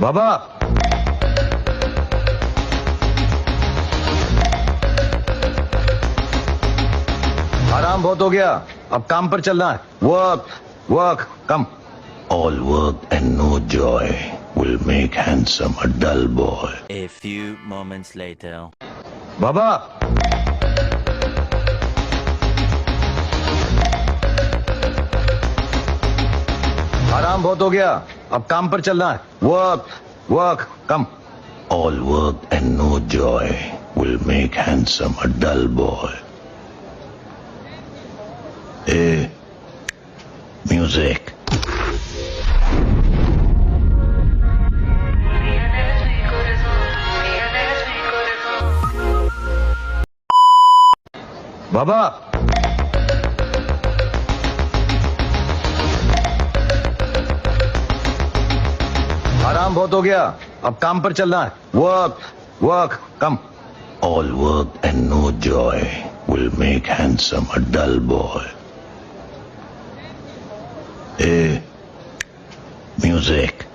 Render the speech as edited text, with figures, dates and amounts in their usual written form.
बाबा, आराम बहुत हो गया, अब काम पर चलना है। Work work come. All work and no joy will make handsome a dull boy. A few moments later. बाबा, आराम बहुत हो गया, अब काम पर चलना है। Work work come. All work and no joy will make handsome a dull boy. Hey, music. बाबा, आराम बहुत हो गया, अब काम पर चलना है। Work work come. All work and no joy will make handsome a dull boy. Hey, music.